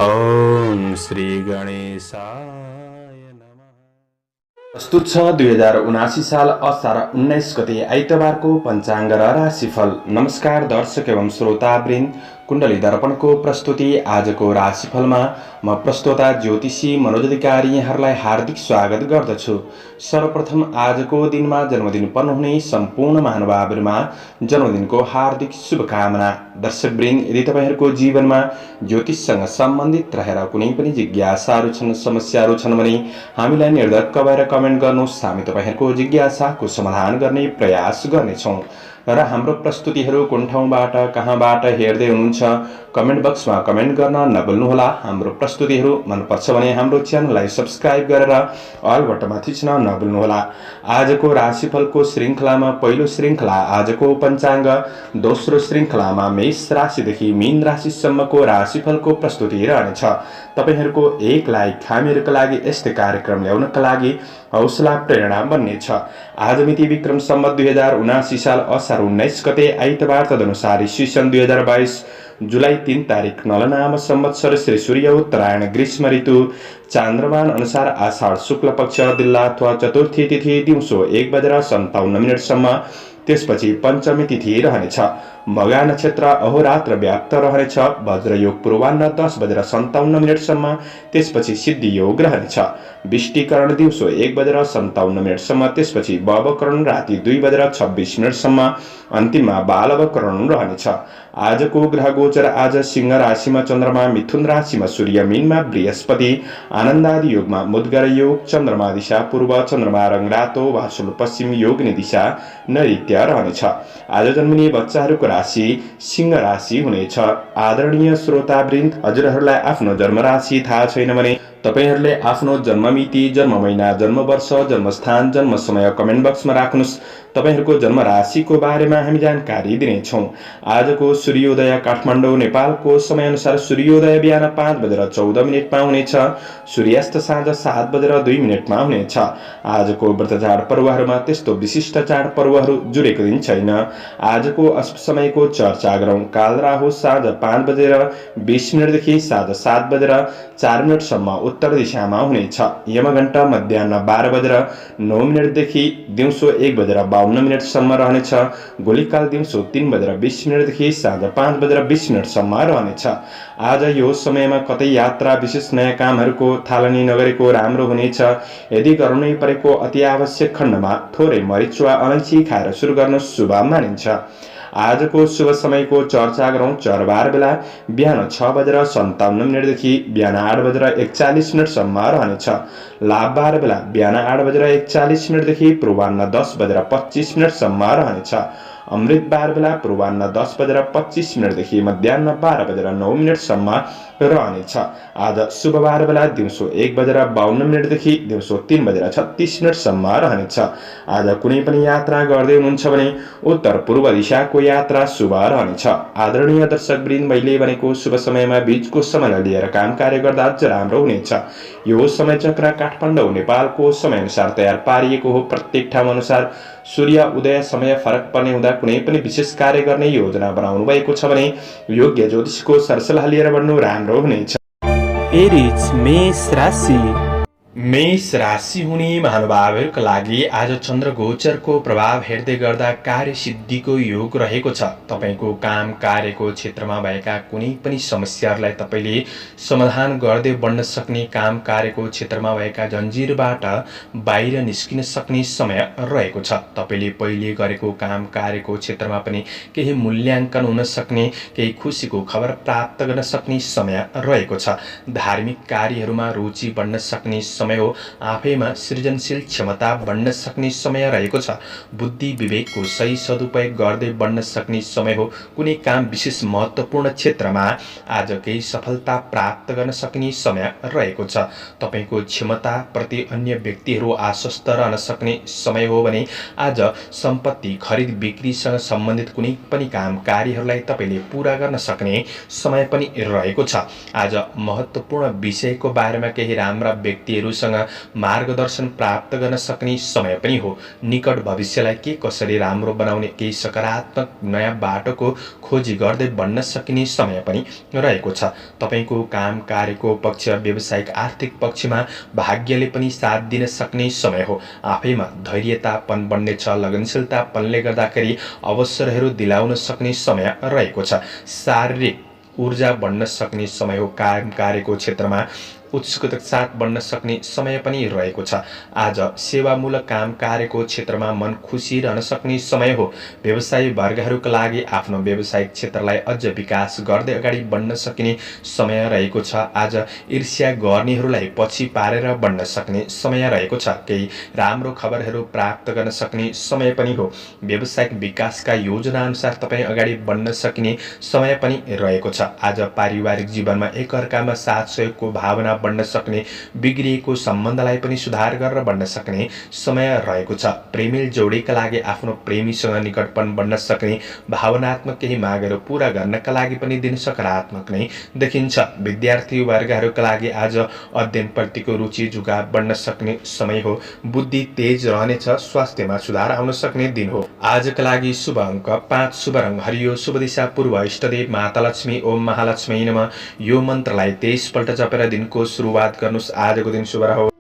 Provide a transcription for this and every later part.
ओम श्री गणेशाय नमः। प्रस्तुत छ 2079 साल असार 19 गते आइतबारको पञ्चाङ्ग र राशिफल। नमस्कार दर्शक एवं श्रोतावृन्द, कुण्डली दर्पणको प्रस्तुति आजको राशिफलमा म प्रस्तोता ज्योतिषी मनोज अधिकारी यहाँहरूलाई हार्दिक स्वागत गर्दछु। सर्वप्रथम आजको दिनमा जन्मदिन पर्नुहुने सम्पूर्ण महानुभावहरूमा जन्मदिनको हार्दिक शुभकामना। दर्शकवृन्द, यदि तपाईहरूको जीवनमा ज्योतिषसँग सम्बन्धित रहेर कुनै पनि जिज्ञासाहरू छन्, समस्याहरू छन् भने हामीलाई निर्धक्क भएर कमेन्ट गर्नुहोस्। हामी तपाईहरूको जिज्ञासाको समाधान गर्ने प्रयास गर्नेछौँ र हाम्रो प्रस्तुतिहरू कुन ठाउँबाट कहाँबाट हेर्दै हुनुहुन्छ कमेन्ट बक्समा कमेन्ट गर्न नभुल्नुहोला। हाम्रो प्रस्तुतिहरू मनपर्छ भने हाम्रो च्यानललाई सब्स्क्राइब गरेर अल बटनमा थिच्न नभुल्नुहोला। आजको राशिफलको श्रृङ्खलामा पहिलो श्रृङ्खला आजको पञ्चाङ्ग, दोस्रो श्रृङ्खलामा मेष राशिदेखि मीन राशिसम्मको राशिफलको प्रस्तुति रहनेछ। तपाईहरूको एक लाइक हामीहरूका लागि यस्तै कार्यक्रम ल्याउनका लागि हौसला प्रेरणा बन्नेछ। आज मिति विक्रम सम्वत 2079 साल असार 19 गते आइतबार, तदनुसार ईस्वी सन् 2022 जुलाई 3 तारिक नलनाम संवत्सर श्री सूर्य उत्तरायण ग्रीष्म ऋतु चान्द्रमान अनुसार आषाढ शुक्ल पक्ष दिल्ला अथवा चतुर्थी तिथि दिउँसो 1:57 सम्म, त्यसपछि पञ्चमी तिथि रहनेछ। मघा नक्षत्र अहोरात्र व्याप्त रहनेछ। वज्रयोग पूर्वाह्न 10:57 सम्म, त्यसपछि सिद्धि योग रहनेछ। विष्टिकरण दिउँसो 1:57 सम्म, त्यसपछि बवकरण राति 2:26 सम्म, अन्तिममा बालवकरण रहनेछ। आजको ग्रह गोचर आज सिंह राशिमा चन्द्रमा, मिथुन राशिमा सूर्य, मीनमा बृहस्पति, आनन्दादि योगमा मुद्गर योग, चन्द्रमा दिशा पूर्व, चन्द्रमा रङ रातो, वासुल पश्चिम, योगनी दिशा नैऋत्य रहनेछ। आज जन्मिने बच्चाहरूको राशि सिंह राशि हुनेछ। आदरणीय श्रोतावृन्द, हजुरहरूलाई आफ्नो जन्म राशि थाहा छैन भने तपाईहरूले आफ्नो जन्ममिति, जन्म महिना, जन्म वर्ष, जन्मस्थान, जन्म समय कमेन्ट बक्समा राख्नुहोस्। तपाईहरूको जन्म राशिको बारेमा हामी जानकारी दिनेछौँ। आजको सूर्योदय काठमाडौँ नेपालको समयअनुसार सूर्योदय बिहान 5:14 हुनेछ। सूर्यास्त साँझ 7:02 हुनेछ। आजको व्रत चाडपर्वहरूमा त्यस्तो विशिष्ट चाडपर्वहरू जुरेको दिन छैन। आजको अशुभ समयको चर्चा गरौँ। काल राहु साँझ 5:20 देखि साँझ 7:04 सम्म उत्तर दिशामा हुनेछ। यमघण्टा मध्याह्न 12:09 देखि दिउँसो 1:52 सम्म रहनेछ। गोलीकाल दिउँसो 3:20 देखि साँझ 5:20 सम्म रहनेछ। आज यो समयमा कतै यात्रा, विशेष नयाँ कामहरूको थालनी नगरेको राम्रो हुनेछ। यदि गर्नै परेको अति आवश्यक खण्डमा थोरै मरिच वा अलैँची खाएर सुरु गर्न शुभ मानिन्छ। आजको शुभ समयको चर्चा गरौँ। चरबार बेला बिहान 6:57 देखि बिहान 8:41 सम्म रहनेछ। लाभबार बेला बिहान 8:41 देखि पूर्वाह्न 10:25 सम्म रहनेछ। अमृतबार बेला पूर्वाह्न 10:25 देखि मध्याह्न 12:09 सम्म रहनेछ। आज शुभबार बेला दिउँसो 1:52 देखि दिउँसो 3:36 सम्म रहनेछ। आज कुनै पनि यात्रा गर्दै हुनुहुन्छ भने उत्तर पूर्व दिशाको यात्रा शुभ रहनेछ। आदरणीय दर्शकवृन्द, मैले भनेको शुभ समयमा बीचको समयलाई लिएर काम कार्य गर्दा अझ राम्रो हुनेछ। यो समय चक्र काठमाडौँ नेपालको समयअनुसार तयार पारिएको हो। प्रत्येक ठाउँ अनुसार सूर्य उदय समय फरक पर्ने हुँदा कुनै पनि विशेष कार्य गर्ने योजना बनाउनु भएको छ भने योग्य ज्योतिषको सरसल्लाह लिएर बढ्नु राम्रो हुनेछ। एरिज मेष राशि। मेष राशि हुने महानुभावहरूका लागि आज चन्द्र गोचरको प्रभाव हेर्दै गर्दा कार्यसिद्धिको योग रहेको छ। तपाईको काम कार्यको क्षेत्रमा भएका कुनै पनि समस्याहरूलाई तपाईले समाधान गर्दै बढ्न सक्ने, काम कार्यको क्षेत्रमा भएका जन्जिरबाट बाहिर निस्किन सक्ने समय रहेको छ। तपाईले पहिले गरेको काम कार्यको क्षेत्रमा पनि केही मूल्याङ्कन हुन सक्ने, केही खुसीको खबर प्राप्त गर्न सक्ने समय रहेको छ। धार्मिक कार्यहरूमा रुचि बढ्न सक्ने समय हो। आफैमा सृजनशील क्षमता बढ्न सक्ने समय रहेको छ। बुद्धि विवेकको सही सदुपयोग गर्दै बढ्न सक्ने समय हो। कुनै काम विशेष महत्त्वपूर्ण क्षेत्रमा आज केही सफलता प्राप्त गर्न सक्ने समय रहेको छ। तपाईको क्षमता प्रति अन्य व्यक्तिहरू आश्वस्त रहन सक्ने समय हो भने आज सम्पत्ति खरिद बिक्रीसँग सम्बन्धित कुनै पनि काम कार्यहरूलाई तपाईले पूरा गर्न सक्ने समय पनि रहेको छ। आज महत्त्वपूर्ण विषयको बारेमा केही राम्रा व्यक्तिहरू व्यक्तिहरूसँग मार्गदर्शन प्राप्त गर्न सक्ने समय पनि हो। निकट भविष्यलाई के कसरी राम्रो बनाउने केही सकारात्मक नयाँ बाटोको खोजी गर्दै बढ्न सकिने समय पनि रहेको छ। तपाईको काम कार्यको पक्ष, व्यावसायिक आर्थिक पक्षमा भाग्यले पनि साथ दिन सक्ने समय हो। आफैमा धैर्यतापन बढ्नेछ। लगनशीलतापनले गर्दाखेरि अवसरहरू दिलाउन सक्ने समय रहेको छ। शारीरिक ऊर्जा बढ्न सक्ने समय हो। काम कार्यको क्षेत्रमा उत्सुकताका साथ बढ्न सक्ने समय पनि रहेको छ। आज सेवामूलक काम कार्यको क्षेत्रमा मन खुसी रहन सक्ने समय हो। व्यवसायी वर्गहरूका लागि आफ्नो व्यावसायिक क्षेत्रलाई अझ विकास गर्दै अगाडि बढ्न सकिने समय रहेको छ। आज ईर्ष्या गर्नेहरूलाई पछि पारेर बढ्न सक्ने समय रहेको छ। केही राम्रो खबरहरू प्राप्त गर्न सक्ने समय पनि हो। व्यावसायिक विकासका योजना अनुसार तपाईँ अगाडि बढ्न सकिने समय पनि रहेको छ। आज पारिवारिक जीवनमा एकअर्कामा साथ सहयोगको भावना बढ्न सक्ने, बिग्रिएको सम्बन्धलाई पनि सुधार गरेर बढ्न सक्ने समय रहेको छ। प्रेमिल जोडीका लागि आफ्नो प्रेमीसँग निकटपन बढ्न सक्ने, भावनात्मक केही मागहरू पूरा गर्नका लागि पनि दिन सकारात्मक नै देखिन्छ। विद्यार्थी वर्गहरूका लागि आज अध्ययनप्रतिको रुचि झुकाव बढ्न सक्ने समय हो। बुद्धि तेज रहनेछ। स्वास्थ्यमा सुधार आउन सक्ने दिन हो। आजका लागि शुभ अङ्क 5, शुभ रङ हरियो, शुभ दिशा पूर्व, इष्टदेव माता लक्ष्मी, ओम महालक्ष्मी नमः। यो मन्त्रलाई 23 पल्ट जपेर दिनको सुरुवात गर्नुस्। आजको दिन शुभ रहोस्।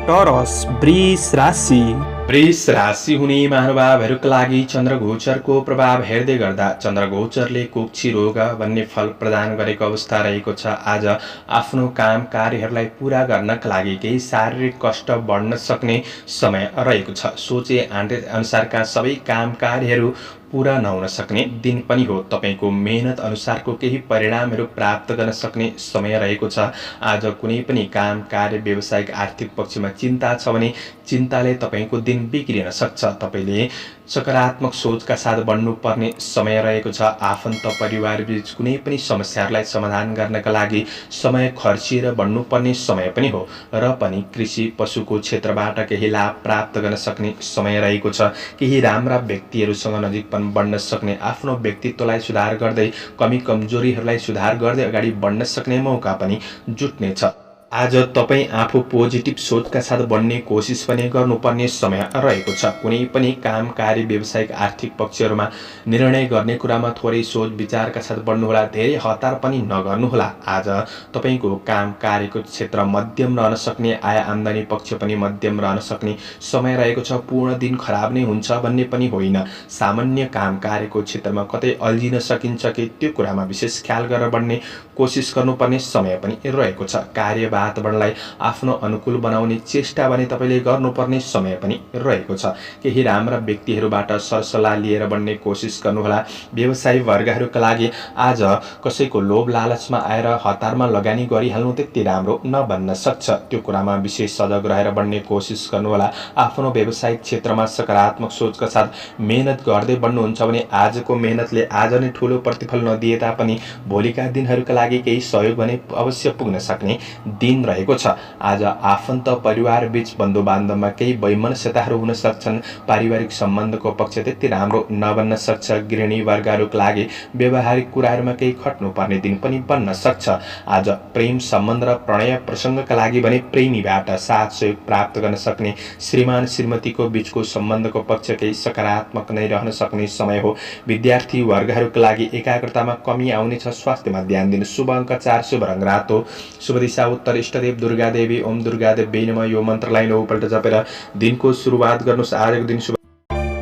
टोरस वृष राशि। वृष राशि हुने महानुभावहरूका लागि चन्द्रगोचरको प्रभाव हेर्दै गर्दा चन्द्रगोचरले कुक्षी रोग भन्ने फल प्रदान गरेको अवस्था रहेको छ। आज आफ्नो काम कार्यहरूलाई पूरा गर्नका लागि केही शारीरिक कष्ट बढ्न सक्ने समय रहेको छ। सोचे अनुसारका सबै काम कार्यहरू पूरा नहुन सक्ने दिन पनि हो। तपाईको मेहनत अनुसारको केही परिणामहरू प्राप्त गर्न सक्ने समय रहेको छ। आज कुनै पनि काम कार्य, व्यावसायिक आर्थिक पक्षमा चिन्ता छ भने चिन्ताले तपाईको दिन बिग्रिन सक्छ। तपाईले सकारात्मक सोचका साथ बढ्नुपर्ने समय रहेको छ। आफन्त परिवारबीच कुनै पनि समस्याहरूलाई समाधान गर्नका लागि समय खर्चिएर बढ्नुपर्ने समय पनि हो। र पनि कृषि पशुको क्षेत्रबाट केही लाभ प्राप्त गर्न सक्ने समय रहेको छ। केही राम्रा व्यक्तिहरूसँग नजिकपन बढ्न सक्ने, आफ्नो व्यक्तित्वलाई सुधार गर्दै कमी कमजोरीहरूलाई सुधार गर्दै अगाडि बढ्न सक्ने मौका पनि जुट्नेछ। आज तपाईँ आफू पोजिटिभ सोचका साथ बढ्ने कोसिस पनि गर्नुपर्ने समय रहेको छ। कुनै पनि काम कार्य, व्यावसायिक आर्थिक पक्षहरूमा निर्णय गर्ने कुरामा थोरै सोच विचारका साथ बढ्नुहोला। धेरै हतार पनि नगर्नुहोला। आज तपाईको काम कार्यको क्षेत्र मध्यम रहन सक्ने, आय आम्दानी पक्ष पनि मध्यम रहन सक्ने समय रहेको छ। पूर्ण दिन खराब नै हुन्छ भन्ने पनि होइन। सामान्य काम कार्यको क्षेत्रमा कतै अल्झिन सकिन्छ कि त्यो कुरामा विशेष ख्याल गरेर बढ्ने कोसिस गर्नुपर्ने समय पनि रहेको छ। कार्य वातावरणलाई आफ्नो अनुकूल बनाउने चेष्टा भने तपाईले गर्नुपर्ने समय पनि रहेको छ। केही राम्रा व्यक्तिहरूबाट सरसल्लाह लिएर बढ्ने कोसिस गर्नुहोला। व्यवसायी वर्गहरूका लागि आज कसैको लोभ लालचमा आएर हतारमा लगानी गरिहाल्नु त्यति राम्रो नबन्न सक्छ। त्यो कुरामा विशेष सजग रहेर बढ्ने कोसिस गर्नुहोला। आफ्नो व्यावसायिक क्षेत्रमा सकारात्मक सोचका साथ मेहनत गर्दै बढ्नुहुन्छ भने आजको मेहनतले आज नै ठूलो प्रतिफल नदिए तापनि भोलिका दिनहरूका लागि केही सहयोग भने अवश्य पुग्न सक्ने दिन रहेको छ। आज आफन्त परिवार बीच बन्धु बान्धवमा केही वैमनस्यताहरू हुन सक्छन्। पारिवारिक सम्बन्धको पक्ष त्यति राम्रो नबन्न सक्छ। गृहिणी वर्गहरूका लागि व्यवहारिक कुराहरूमा केही खट्नुपर्ने दिन पनि बन्न सक्छ। आज प्रेम सम्बन्ध र प्रणय प्रसङ्गका लागि भने प्रेमीबाट साथ सहयोग प्राप्त गर्न सक्ने, श्रीमान श्रीमतीको बीचको सम्बन्धको पक्ष केही सकारात्मक नै रहन सक्ने समय हो। विद्यार्थी वर्गहरूका लागि एकाग्रतामा कमी आउनेछ। स्वास्थ्यमा ध्यान दिनु। शुभ अङ्क 4, शुभ रङ रातो, शुभ दिशा उत्तर, इष्टदेव दुर्गा देवी, ओम दुर्गा देवी नमः। यो मन्त्रलाई 9 पल्ट जपेर दिनको सुरुवात गर्नुस्। आजको दिन शुभ।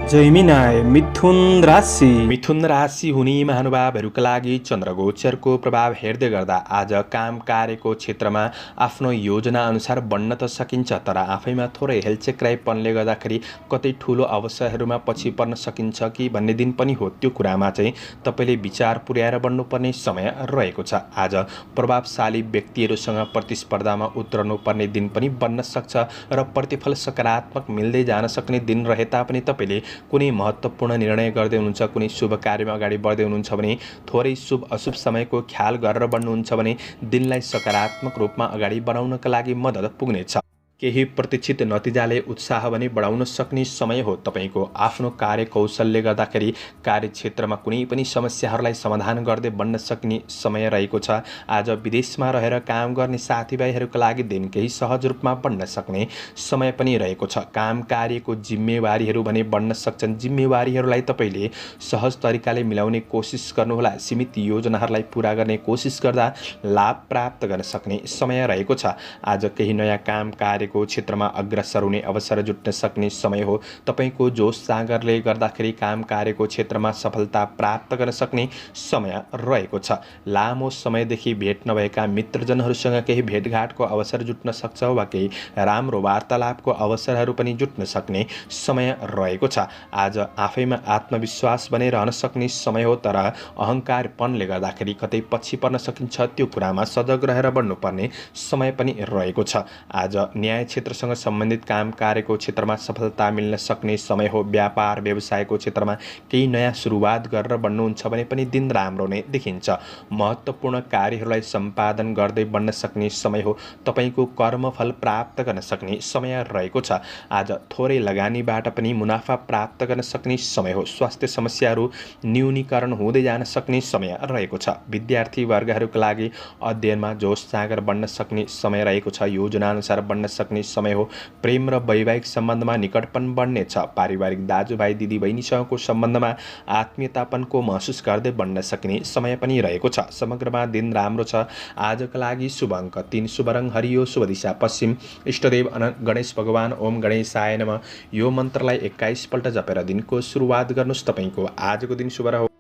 जैमिनाय मिथुन राशि। मिथुन राशि हुने महानुभावहरूका लागि चन्द्रगोचरको प्रभाव हेर्दै गर्दा आज काम कार्यको क्षेत्रमा आफ्नो योजना अनुसार बढ्न त सकिन्छ, तर आफैमा थोरै हेलचेक्राइपनले गर्दाखेरि कतै ठुलो अवसरहरूमा पछि पर्न सकिन्छ कि भन्ने दिन पनि हो। त्यो कुरामा चाहिँ तपाईँले विचार पुर्याएर बढ्नुपर्ने समय रहेको छ। आज प्रभावशाली व्यक्तिहरूसँग प्रतिस्पर्धामा उत्रनु पर्ने दिन पनि बन्न सक्छ र प्रतिफल सकारात्मक मिल्दै जान सक्ने दिन रहे तापनि तपाईँले कुनै महत्त्वपूर्ण निर्णय गर्दै हुनुहुन्छ, कुनै शुभ कार्यमा अगाडि बढ्दै हुनुहुन्छ भने थोरै शुभ अशुभ समयको ख्याल गरेर बढ्नुहुन्छ भने दिनलाई सकारात्मक रूपमा अगाडि बढाउनका लागि मद्दत पुग्नेछ। केही प्रतीक्षित नतिजाले उत्साह भने बढाउन सक्ने समय हो। तपाईँको आफ्नो कार्यकौशलले गर्दाखेरि कार्यक्षेत्रमा कुनै पनि समस्याहरूलाई समाधान गर्दै बढ्न सक्ने समय रहेको छ। आज विदेशमा रहेर काम गर्ने साथीभाइहरूका लागि दिन केही सहज रूपमा बढ्न सक्ने समय पनि रहेको छ। काम कार्यको जिम्मेवारीहरू भने बढ्न सक्छन्। जिम्मेवारीहरूलाई तपाईँले सहज तरिकाले मिलाउने कोसिस गर्नुहोला। सीमित योजनाहरूलाई पूरा गर्ने कोसिस गर्दा लाभ प्राप्त गर्न सक्ने समय रहेको छ। आज केही नयाँ काम कार्यको क्षेत्रमा अग्रसर हुने अवसर जुट्न सक्ने समय हो। तपाईँको जोस जाँगरले गर्दाखेरि काम कार्यको क्षेत्रमा सफलता प्राप्त गर्न सक्ने समय रहेको छ। लामो समयदेखि भेट नभएका मित्रजनहरूसँग केही भेटघाटको अवसर जुट्न सक्छ वा केही राम्रो वार्तालापको अवसरहरू पनि जुट्न सक्ने समय रहेको छ। आज आफैमा आत्मविश्वास बने रहन सक्ने समय हो, तर अहङ्कारपनले गर्दाखेरि कतै पछि पर्न सकिन्छ। त्यो कुरामा सजग रहेर बढ्नुपर्ने समय पनि रहेको छ। आज न्याय क्षेत्रसँग सम्बन्धित काम कार्यको क्षेत्रमा सफलता मिल्न सक्ने समय हो। व्यापार व्यवसायको क्षेत्रमा केही नयाँ सुरुवात गरेर बढ्नुहुन्छ भने पनि दिन राम्रो नै देखिन्छ। महत्त्वपूर्ण कार्यहरूलाई सम्पादन गर्दै बढ्न सक्ने समय हो। तपाईँको कर्मफल प्राप्त गर्न सक्ने समय रहेको छ। आज थोरै लगानीबाट पनि मुनाफा प्राप्त गर्न सक्ने समय हो। स्वास्थ्य समस्याहरू न्यूनीकरण हुँदै जान सक्ने समय रहेको छ। विद्यार्थी वर्गहरूका लागि अध्ययनमा जोस जाँगर बढ्न सक्ने समय रहेको छ। योजनाअनुसार बढ्न सक्ने समय हो। प्रेम र वैवाहिक सम्बन्धमा निकटपन बढ्नेछ। पारिवारिक दाजुभाइ दिदीबहिनीसँगको सम्बन्धमा आत्मीयतापनको महसुस गर्दै बढ्न सक्ने समय पनि रहेको छ। समग्रमा दिन राम्रो छ। आजका लागि शुभ अङ्क 3, शुभ रङ हरियो, शुभ दिशा पश्चिम, इष्टदेव गणेश भगवान। ओम गणेशाय नमः। यो मन्त्रलाई 21 पल्ट जपेर दिनको सुरुवात गर्नुहोस्। तपाईँको आजको दिन शुभ रहोस्।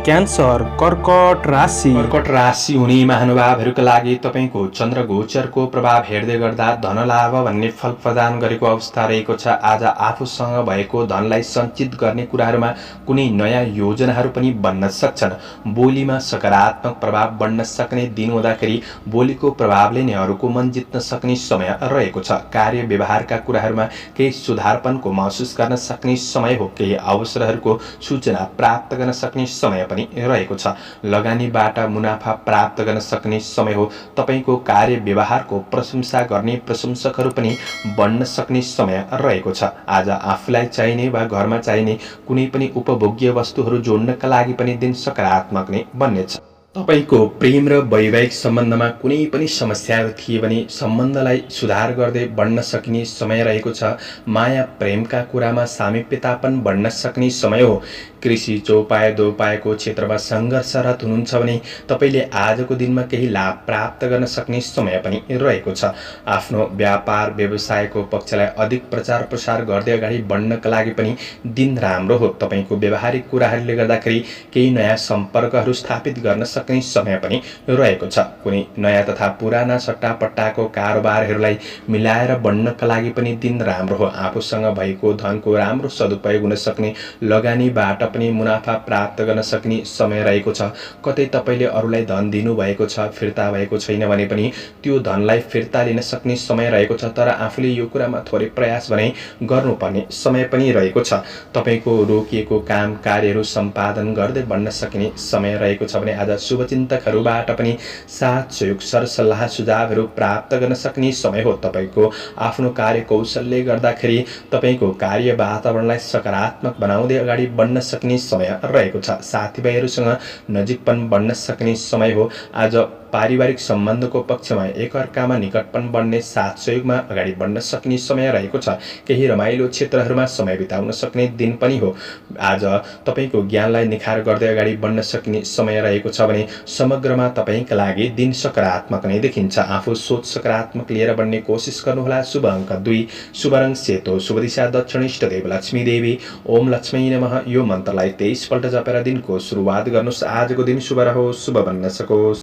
क्यान्सर कर्कट राशि। कर्कट राशि हुने महानुभावहरूका लागि तपाईँको चन्द्र गोचरको प्रभाव हेर्दै गर्दा धनलाभ भन्ने फल प्रदान गरेको अवस्था रहेको छ। आज आफूसँग भएको धनलाई सञ्चित गर्ने कुराहरूमा कुनै नयाँ योजनाहरू पनि बन्न सक्छन्। बोलीमा सकारात्मक प्रभाव बन्न सक्ने दिन हुँदाखेरि बोलीको प्रभावले नै अरूको मन जित्न सक्ने समय रहेको छ। कार्य व्यवहारका कुराहरूमा केही सुधारपनको महसुस गर्न सक्ने समय हो। केही अवसरहरूको सूचना प्राप्त गर्न सक्ने समय पनि रहेको छ। लगानीबाट मुनाफा प्राप्त गर्न सक्ने समय हो। तपाईँको कार्य व्यवहारको प्रशंसा गर्ने प्रशंसकहरू पनि बढ्न सक्ने समय रहेको छ। आज आफूलाई चाहिने वा घरमा चाहिने कुनै पनि उपभोग्य वस्तुहरू जोड्नका लागि पनि दिन सकारात्मक नै बन्नेछ। तपाईँको प्रेम र वैवाहिक सम्बन्धमा कुनै पनि समस्याहरू थिए भने सम्बन्धलाई सुधार गर्दै बढ्न सकिने समय रहेको छ। माया प्रेमका कुरामा सामिप्यतापन बढ्न सक्ने समय हो। कृषि चौपाए दोपाएको क्षेत्रमा सङ्घर्षरत हुनुहुन्छ भने तपाईँले आजको दिनमा केही लाभ प्राप्त गर्न सक्ने समय पनि रहेको छ। आफ्नो व्यापार व्यवसायको पक्षलाई अधिक प्रचार प्रसार गर्दै अगाडि बढ्नका लागि पनि दिन राम्रो हो। तपाईँको व्यावहारिक कुराहरूले गर्दाखेरि केही नयाँ सम्पर्कहरू स्थापित गर्न सक्ने समय पनि रहेको छ। कुनै नयाँ तथा पुराना सट्टापट्टाको कारोबारहरूलाई मिलाएर बढ्नका लागि पनि दिन राम्रो हो। आफूसँग भएको धनको राम्रो सदुपयोग हुन सक्ने, लगानीबाट पनि मुनाफा प्राप्त गर्न सक्ने समय रहेको छ। कतै तपाईँले अरूलाई धन दिनुभएको छ, फिर्ता भएको छैन भने पनि त्यो धनलाई फिर्ता लिन सक्ने समय रहेको छ। तर आफूले यो कुरामा थोरै प्रयास भने गर्नुपर्ने समय पनि रहेको छ। तपाईँको रोकिएको काम कार्यहरू सम्पादन गर्दै बढ्न सक्ने समय रहेको छ भने आज शुभचिन्तकहरूबाट पनि साथ सहयोग सरसल्लाह सुझावहरू प्राप्त गर्न सक्ने समय हो। तपाईँको आफ्नो कार्यकौशलले गर्दाखेरि तपाईँको कार्य वातावरणलाई सकारात्मक बनाउँदै अगाडि बढ्न सक्ने समय रहेको छ। साथीभाइहरूसँग नजिकपन बढ्न सक्ने समय हो। आज पारिवारिक सम्बन्धको पक्षमा एकअर्कामा निकटपन बढ्ने, साथ सहयोगमा अगाडि बढ्न सक्ने समय रहेको छ। केही रमाइलो क्षेत्रहरूमा समय बिताउन सक्ने दिन पनि हो। आज तपाईँको ज्ञानलाई निखार गर्दै अगाडि बढ्न सक्ने समय रहेको छ भने समग्रमा तपाईँका लागि दिन सकारात्मक नै देखिन्छ। आफू सोच सकारात्मक लिएर बढ्ने कोसिस गर्नुहोला। शुभ अङ्क 2, शुभ रङ सेतो, शुभ दिशा दक्षिण, इष्टदेव लक्ष्मी देवी। ओम लक्ष्मी नमः। यो मन्त्रलाई 23 पल्ट जपेर दिनको सुरुवात गर्नुहोस्। आजको दिन शुभ रहोस्, शुभ बन्न सकोस्।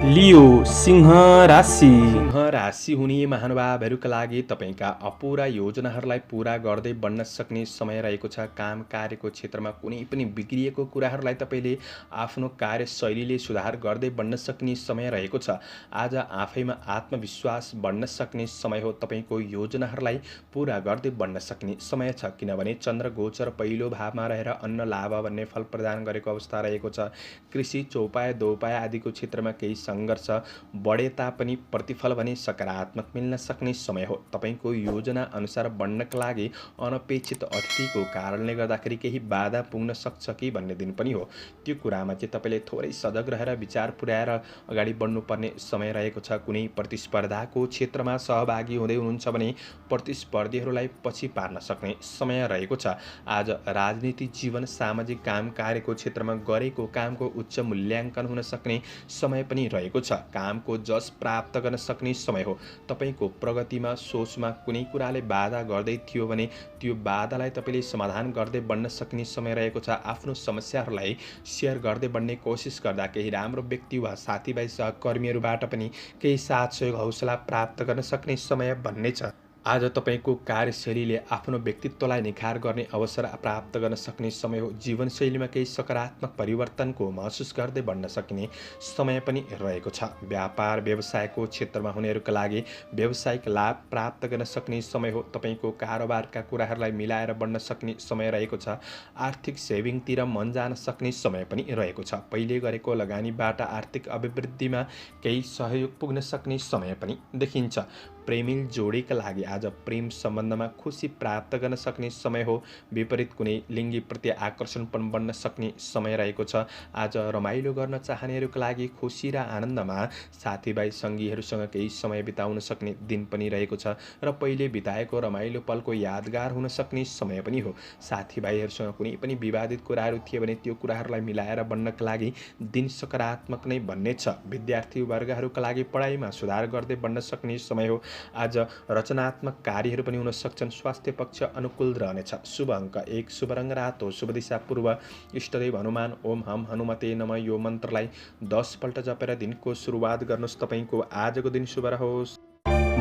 लियो सिंह राशि। सिंह राशि हुने महानुभावहरूका लागि तपाईँका अपुरा योजनाहरूलाई पूरा गर्दै बढ्न सक्ने समय रहेको छ। काम कार्यको क्षेत्रमा कुनै पनि बिग्रिएको कुराहरूलाई तपाईँले आफ्नो कार्यशैलीले सुधार गर्दै बढ्न सक्ने समय रहेको छ। आज आफैमा आत्मविश्वास बढ्न सक्ने समय हो। तपाईँको योजनाहरूलाई पूरा गर्दै बढ्न सक्ने समय छ, किनभने चन्द्र गोचर पहिलो भावमा रहेर अन्न लाभ भन्ने फल प्रदान गरेको अवस्था रहेको छ। कृषि चौपाए दोपाए आदिको क्षेत्रमा केही सङ्घर्ष बढे तापनि प्रतिफल भने सकारात्मक मिल्न सक्ने समय हो। तपाईँको योजना अनुसार बढ्नका लागि अनपेक्षित अतिथिको कारणले गर्दाखेरि केही बाधा पुग्न सक्छ कि भन्ने दिन पनि हो। त्यो कुरामा चाहिँ तपाईँले थोरै सजग रहेर विचार पुर्याएर अगाडि बढ्नुपर्ने समय रहेको छ। कुनै प्रतिस्पर्धाको क्षेत्रमा सहभागी हुँदै हुनुहुन्छ भने प्रतिस्पर्धीहरूलाई पछि पार्न सक्ने समय रहेको छ। आज राजनीतिक जीवन, सामाजिक काम कार्यको क्षेत्रमा गरेको कामको उच्च मूल्याङ्कन हुन सक्ने समय पनि रहेको छ। कामको जस प्राप्त गर्न सक्ने समय हो। तपाईँको प्रगतिमा, सोचमा कुनै कुराले बाधा गर्दै थियो भने त्यो बाधालाई तपाईँले समाधान गर्दै बढ्न सक्ने समय रहेको छ। आफ्नो समस्याहरूलाई सेयर गर्दै बढ्ने कोसिस गर्दा केही राम्रो व्यक्ति वा साथीभाइ सहकर्मीहरूबाट पनि केही साथ सहयोग, हौसला प्राप्त गर्न सक्ने समय बन्ने छ। आज तपाईँको कार्यशैलीले आफ्नो व्यक्तित्वलाई निखार गर्ने अवसर प्राप्त गर्न सक्ने समय हो। जीवनशैलीमा केही सकारात्मक परिवर्तनको महसुस गर्दै बढ्न सकिने समय पनि रहेको छ। व्यापार व्यवसायको क्षेत्रमा हुनेहरूका लागि व्यावसायिक लाभ प्राप्त गर्न सक्ने समय हो। तपाईँको कारोबारका कुराहरूलाई मिलाएर बढ्न सक्ने समय रहेको छ। आर्थिक सेभिङतिर मन जान सक्ने समय पनि रहेको छ। पहिले गरेको लगानीबाट आर्थिक अभिवृद्धिमा केही सहयोग पुग्न सक्ने समय पनि देखिन्छ। प्रेमिल जोडीका लागि आज प्रेम सम्बन्धमा खुसी प्राप्त गर्न सक्ने समय हो। विपरीत कुनै लिङ्गीप्रति आकर्षण पनि बढ्न सक्ने समय रहेको छ। आज रमाइलो गर्न चाहनेहरूका लागि खुसी र आनन्दमा साथीभाइ सङ्गीहरूसँग केही समय बिताउन सक्ने दिन पनि रहेको छ र पहिले बिताएको रमाइलो पलको यादगार हुन सक्ने समय पनि हो। साथीभाइहरूसँग कुनै पनि विवादित कुराहरू थिए भने त्यो कुराहरूलाई मिलाएर बढ्नका लागि दिन सकारात्मक नै बन्नेछ। विद्यार्थी वर्गहरूका लागि पढाइमा सुधार गर्दै बढ्न सक्ने समय हो। आज रचनात्मक कार्यहरू पनि हुन सक्छन्। स्वास्थ्य पक्ष अनुकूल रहनेछ। शुभ अङ्क 1, शुभ रङ रातो, शुभ दिशा पूर्व, इष्टदेव हनुमान। ओम हम हनुमते नमः यो मन्त्रलाई 10 पल्ट जपेर दिनको सुरुवात गर्नुहोस्। तपाईँको आजको दिन शुभ रहोस्।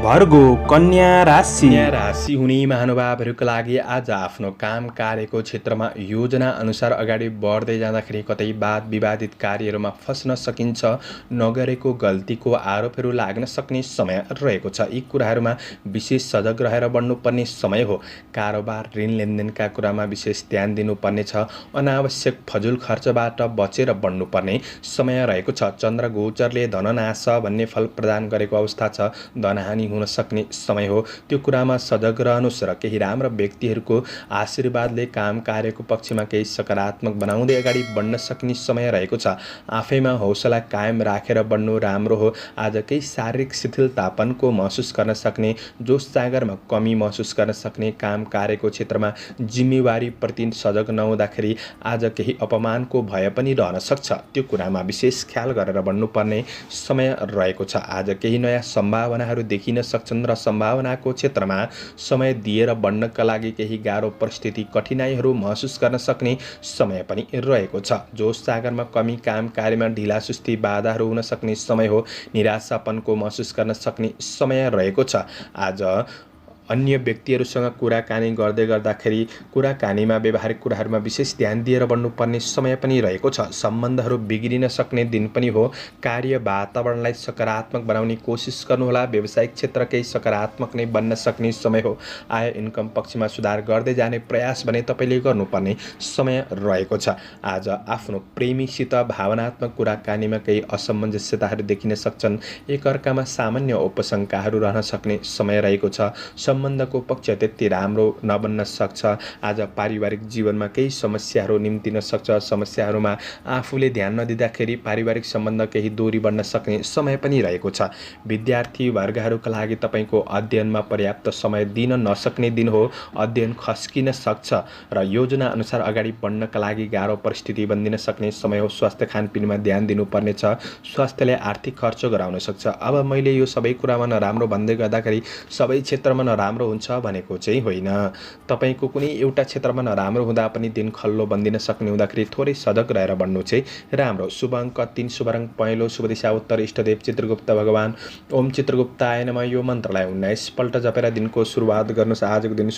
भर्गो कन्या राशि। कन्या राशि हुने महानुभावहरूका लागि आज आफ्नो काम कार्यको क्षेत्रमा योजना अनुसार अगाडि बढ्दै जाँदाखेरि कतै वाद विवादित कार्यहरूमा फस्न सकिन्छ। नगरेको गल्तीको आरोपहरू लाग्न सक्ने समय रहेको छ। यी कुराहरूमा विशेष सजग रहेर बढ्नुपर्ने समय हो। कारोबार, ऋण लेनदेनका कुरामा विशेष ध्यान दिनुपर्नेछ। अनावश्यक फजुल खर्चबाट बचेर बढ्नुपर्ने समय रहेको छ। चन्द्र गोचरले धननाश भन्ने फल प्रदान गरेको अवस्था छ। धनहानि हुन सक्ने समय हो। त्यो कुरामा सजग रहनुहोस् र केही राम्रा व्यक्तिहरूको आशीर्वादले काम कार्यको पक्षमा केही सकारात्मक बनाउँदै अगाडि बढ्न सक्ने समय रहेको छ। आफैमा हौसला कायम राखेर बढ्नु राम्रो हो। आज केही शारीरिक शिथिलतापनको महसुस गर्न सक्ने, जोस जागरमा कमी महसुस गर्न सक्ने, काम कार्यको क्षेत्रमा जिम्मेवारीप्रति सजग नहुँदाखेरि आज केही अपमानको भय पनि रहन सक्छ। त्यो कुरामा विशेष ख्याल गरेर बढ्नुपर्ने समय रहेको छ। आज केही नयाँ सम्भावनाहरू देखिन सक्छन् र सम्भावनाको क्षेत्रमा समय दिएर बढ्नका लागि केही गाह्रो परिस्थिति, कठिनाइहरू महसुस गर्न सक्ने समय पनि रहेको छ। जोस जागरमा कमी, काम कार्यमा ढिलासुस्ती, बाधाहरू हुन सक्ने समय हो। निराशापनको महसुस गर्न सक्ने समय रहेको छ। आज अन्य व्यक्तिहरूसँग कुराकानी गर्दै गर्दाखेरि कुराकानीमा व्यावहारिक कुराहरूमा विशेष ध्यान दिएर बढ्नुपर्ने समय पनि रहेको छ। सम्बन्धहरू बिग्रिन सक्ने दिन पनि हो। कार्य वातावरणलाई सकारात्मक बनाउने कोसिस गर्नुहोला। व्यावसायिक क्षेत्र केही सकारात्मक नै बन्न सक्ने समय हो। आय इन्कम पक्षमा सुधार गर्दै जाने प्रयास भने तपाईँले गर्नुपर्ने समय रहेको छ। आज आफ्नो प्रेमीसित भावनात्मक कुराकानीमा केही असमञ्जस्यताहरू देखिन सक्छन्। एकअर्कामा सामान्य उपशङ्काहरू रहन सक्ने समय रहेको छ। सम्बन्धको पक्ष त्यति राम्रो नबन्न सक्छ। आज पारिवारिक जीवनमा केही समस्याहरू निम्तिन सक्छ। समस्याहरूमा आफूले ध्यान नदिँदाखेरि पारिवारिक सम्बन्ध केही दूरी बढ्न सक्ने समय पनि रहेको छ। विद्यार्थी वर्गहरूका लागि तपाईँको अध्ययनमा पर्याप्त समय दिन नसक्ने दिन हो। अध्ययन खस्किन सक्छ र योजना अनुसार अगाडि बढ्नका लागि गाह्रो परिस्थिति बन्दिन सक्ने समय हो। स्वास्थ्य खानपिनमा ध्यान दिनुपर्नेछ। स्वास्थ्यले आर्थिक खर्च गराउन सक्छ। अब मैले यो सबै कुरामा नराम्रो भन्दै गर्दाखेरि सबै क्षेत्रमा नराम्रो हुन्छ भनेको चाहिँ होइन। तपाईँको कुनै एउटा क्षेत्रमा नराम्रो हुँदा पनि दिन खल्लो बन्दिन सक्ने हुँदाखेरि थोरै सजग रहेर बढ्नु चाहिँ राम्रो। शुभ अङ्क 3, शुभ रङ पहेँलो, शुभ दिशा उत्तर, इष्टदेव चित्रगुप्त भगवान। ओम चित्रगुप्ताय नमः यो मन्त्रलाई 19 पल्ट जपेर दिनको सुरुवात गर्नुहोस्। आजको दिन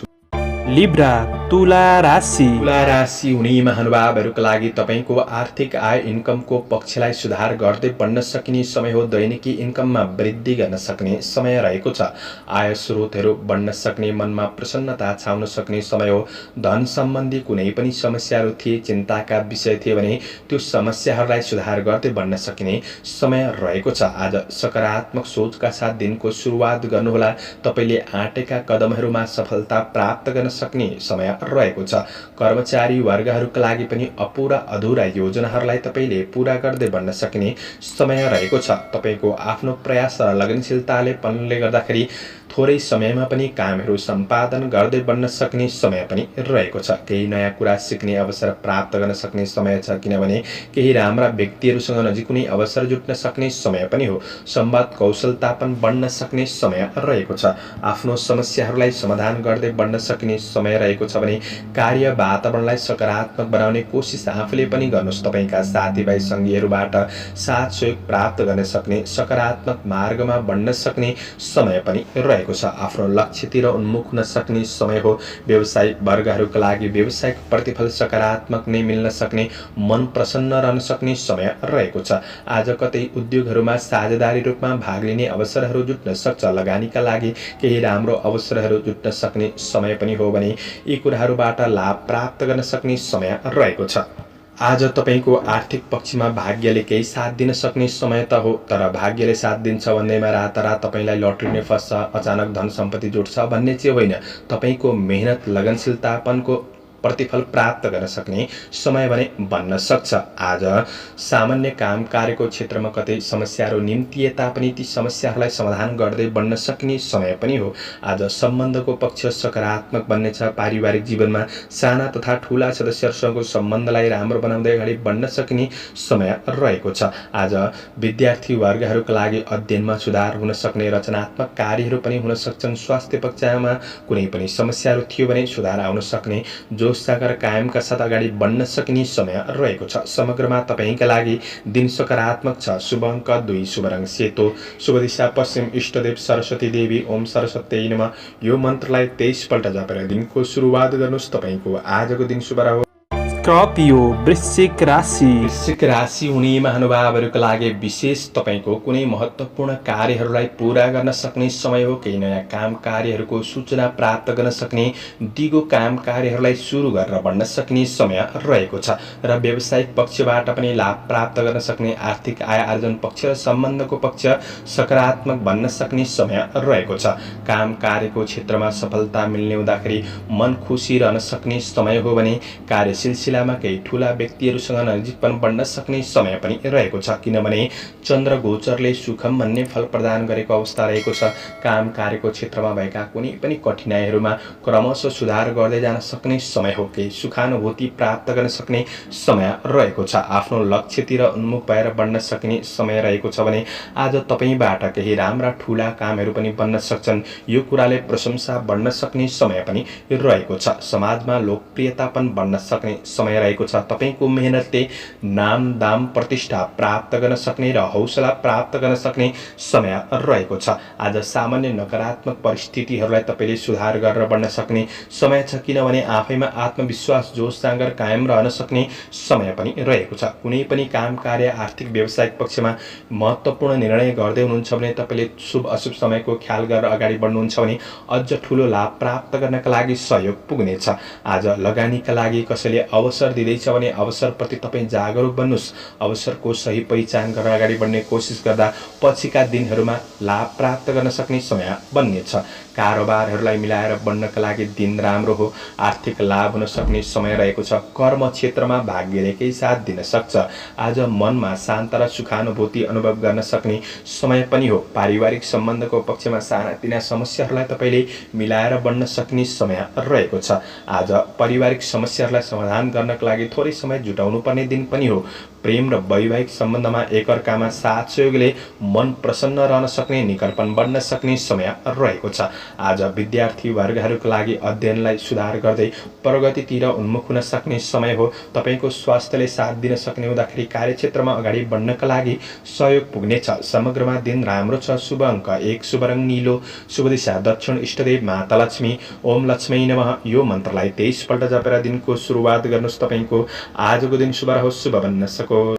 लिब्रा तुला राशि तुला राशि हुने महानुभावहरूका लागि तपाईँको आर्थिक आय इन्कमको पक्षलाई सुधार गर्दै बढ्न सकिने समय हो। दैनिकी इन्कममा वृद्धि गर्न सक्ने समय रहेको छ। आय स्रोतहरू बढ्न सक्ने, मनमा प्रसन्नता छाउन सक्ने समय हो। धन सम्बन्धी कुनै पनि समस्याहरू थिए, चिन्ताका विषय थिए भने त्यो समस्याहरूलाई सुधार गर्दै बढ्न सकिने समय रहेको छ। आज सकारात्मक सोचका साथ दिनको सुरुवात गर्नुहोला। तपाईँले आँटेका कदमहरूमा सफलता प्राप्त गर्न सक्ने समय रहेको छ। कर्मचारी वर्गहरूका लागि पनि अपुरा अधुरा योजनाहरूलाई तपाईँले पूरा गर्दै बढ्न सकिने समय रहेको छ। तपाईँको आफ्नो प्रयास र लगनशीलताले पनले गर्दाखेरि थोरै समयमा पनि कामहरू सम्पादन गर्दै बढ्न सक्ने समय पनि रहेको छ। केही नयाँ कुरा सिक्ने अवसर प्राप्त गर्न सक्ने समय छ, किनभने केही राम्रा व्यक्तिहरूसँग नजिक कुनै अवसर जुट्न सक्ने समय पनि हो। संवाद कौशलता पनि बढ्न सक्ने समय रहेको छ। आफ्नो समस्याहरूलाई समाधान गर्दै बढ्न सक्ने समय रहेको छ भने कार्य वातावरणलाई सकारात्मक बनाउने कोसिस आफूले पनि गर्नुहोस्। तपाईँका साथीभाइ सङ्गीहरूबाट साथ सहयोग प्राप्त गर्न सक्ने, सकारात्मक मार्गमा बढ्न सक्ने समय पनि रहेको छ। आफ्नो लक्ष्यतिर उन्मुख हुन सक्ने समय हो। व्यवसायिक वर्गहरूका लागि व्यावसायिक प्रतिफल सकारात्मक नै मिल्न सक्ने, मन प्रसन्न रहन सक्ने समय रहेको छ। आज कतै उद्योगहरूमा साझेदारी रूपमा भाग लिने अवसरहरू जुट्न सक्छ। लगानीका लागि केही राम्रो अवसरहरू जुट्न सक्ने समय पनि हो भने यी कुराहरूबाट लाभ प्राप्त गर्न सक्ने समय रहेको छ। आज तपाईँको आर्थिक पक्षमा भाग्यले केही साथ दिन सक्ने समय त हो, तर भाग्यले साथ दिन्छ भन्दैमा रातारात तपाईँलाई लटरी नै फस्छ, अचानक धन सम्पत्ति जुट्छ भन्ने चाहिँ होइन। तपाईँको मेहनत, लगनशीलतापनको प्रतिफल प्राप्त गर्न सक्ने समय भने बन्न सक्छ। आज सामान्य काम कार्यको क्षेत्रमा कतै समस्याहरू निम्तिए तापनि ती समस्याहरूलाई समाधान गर्दै बढ्न सक्ने समय पनि हो। आज सम्बन्धको पक्ष सकारात्मक बन्नेछ। पारिवारिक जीवनमा साना तथा ठुला सदस्यहरूसँगको सम्बन्धलाई राम्रो बनाउँदै अगाडि बढ्न सक्ने समय रहेको छ। आज विद्यार्थी वर्गहरूका लागि अध्ययनमा सुधार हुन सक्ने, रचनात्मक कार्यहरू पनि हुन सक्छन्। स्वास्थ्य पक्षमा कुनै पनि समस्याहरू थियो भने सुधार आउन सक्ने, जोसजागर कायमका साथ अगाडि बढ्न सकिने समय रहेको छ। समग्रमा तपाईँका लागि दिन सकारात्मक छ। शुभ अङ्क 2, शुभ रङ सेतो, शुभ दिशा पश्चिम, इष्टदेव सरस्वती देवी। ओम सरस्वती नमः। यो मन्त्रलाई 23 पल्ट जपेर दिनको सुरुवात गर्नुहोस्। तपाईँको आजको दिन शुभ रहोस्। स्कर्पियो वृश्चिक राशि वृश्चिक राशि हुने महानुभावहरूका लागि विशेष तपाईँको कुनै महत्त्वपूर्ण कार्यहरूलाई पूरा गर्न सक्ने समय हो। केही नयाँ काम कार्यहरूको सूचना प्राप्त गर्न सक्ने, दिगो काम कार्यहरूलाई सुरु गरेर बढ्न सक्ने समय रहेको छ। र व्यावसायिक पक्षबाट पनि लाभ प्राप्त गर्न सक्ने, आर्थिक आय आर्जन पक्ष र सम्बन्धको पक्ष सकारात्मक बन्न सक्ने समय रहेको छ। काम कार्यको क्षेत्रमा सफलता मिल्ने हुँदाखेरि मन खुसी रहन सक्ने समय हो भने कार्य सिलसिलामा केही ठुला व्यक्तिहरूसँग नजिकपन बढ्न सक्ने समय पनि रहेको छ, किनभने चन्द्र गोचरले सुखम भन्ने फल प्रदान गरेको अवस्था रहेको छ। काम कार्यको क्षेत्रमा भएका कुनै पनि कठिनाइहरूमा क्रमशः सुधार गर्दै जान सक्ने समय हो। केही सुखानुभूति प्राप्त गर्न सक्ने समय रहेको छ। आफ्नो लक्ष्यतिर उन्मुख भएर बढ्न सक्ने समय रहेको छ भने आज तपाईँबाट केही राम्रा ठुला कामहरू पनि बन्न सक्छन्। यो कुराले प्रशंसा बढ्न सक्ने समय पनि रहेको छ। समाजमा लोकप्रियता पनि बढ्न सक्ने समय रहेको छ। तपाईँको मेहनतले नाम, दाम, प्रतिष्ठा प्राप्त गर्न सक्ने र हौसला प्राप्त गर्न सक्ने समय रहेको छ। आज सामान्य नकारात्मक परिस्थितिहरूलाई तपाईँले सुधार गरेर बढ्न सक्ने समय छ, किनभने आफैमा आत्मविश्वास, जोश जाँगर कायम रहन सक्ने समय पनि रहेको छ। कुनै पनि काम कार्य, आर्थिक व्यावसायिक पक्षमा महत्त्वपूर्ण निर्णय गर्दै हुनुहुन्छ भने तपाईँले शुभ अशुभ समयको ख्याल गरेर अगाडि बढ्नुहुन्छ भने अझ ठुलो लाभ प्राप्त गर्नका लागि सहयोग पुग्नेछ। आज लगानीका लागि कसैले अवसर दिँदैछ भने अवसरप्रति तपाईँ जागरुक बन्नुहोस्। अवसरको सही पहिचान गरेर अगाडि बढ्ने कोसिस गर्दा पछिका दिनहरूमा लाभ प्राप्त गर्न सक्ने समय बन्नेछ। कारोबारहरूलाई मिलाएर बढ्नका लागि दिन राम्रो हो। आर्थिक लाभ हुन सक्ने समय रहेको छ। कर्म क्षेत्रमा भाग्यले केही साथ दिन सक्छ। आज मनमा शान्त र सुखानुभूति अनुभव गर्न सक्ने समय पनि हो। पारिवारिक सम्बन्धको पक्षमा सानातिना समस्याहरूलाई तपाईँले मिलाएर बढ्न सक्ने समय रहेको छ। आज पारिवारिक समस्याहरूलाई समाधान गर्नका लागि थोरै समय जुटाउनु पर्ने दिन पनि हो। प्रेम र वैवाहिक सम्बन्धमा एकअर्कामा साथ सहयोगले मन प्रसन्न रहन सक्ने, निकटपन बढ्न सक्ने समय रहेको छ। आज विद्यार्थी वर्गहरूका लागि अध्ययनलाई सुधार गर्दै प्रगतितिर उन्मुख हुन सक्ने समय हो। तपाईको स्वास्थ्यले साथ दिन सक्ने हुँदाखेरि कार्यक्षेत्रमा अगाडि बढ्नका लागि सहयोग पुग्नेछ। समग्रमा दिन राम्रो छ। शुभ अङ्क 1, शुभ रङ नीलो, शुभ दिशा दक्षिण, इष्टदेव माता लक्ष्मी। ओम लक्ष्मी नमः यो मन्त्रलाई 23 पल्ट जपेर दिनको सुरुवात गर्नुहोस्। तपाईको आजको दिन शुभ रहोस्, शुभ बन्न सकोस्।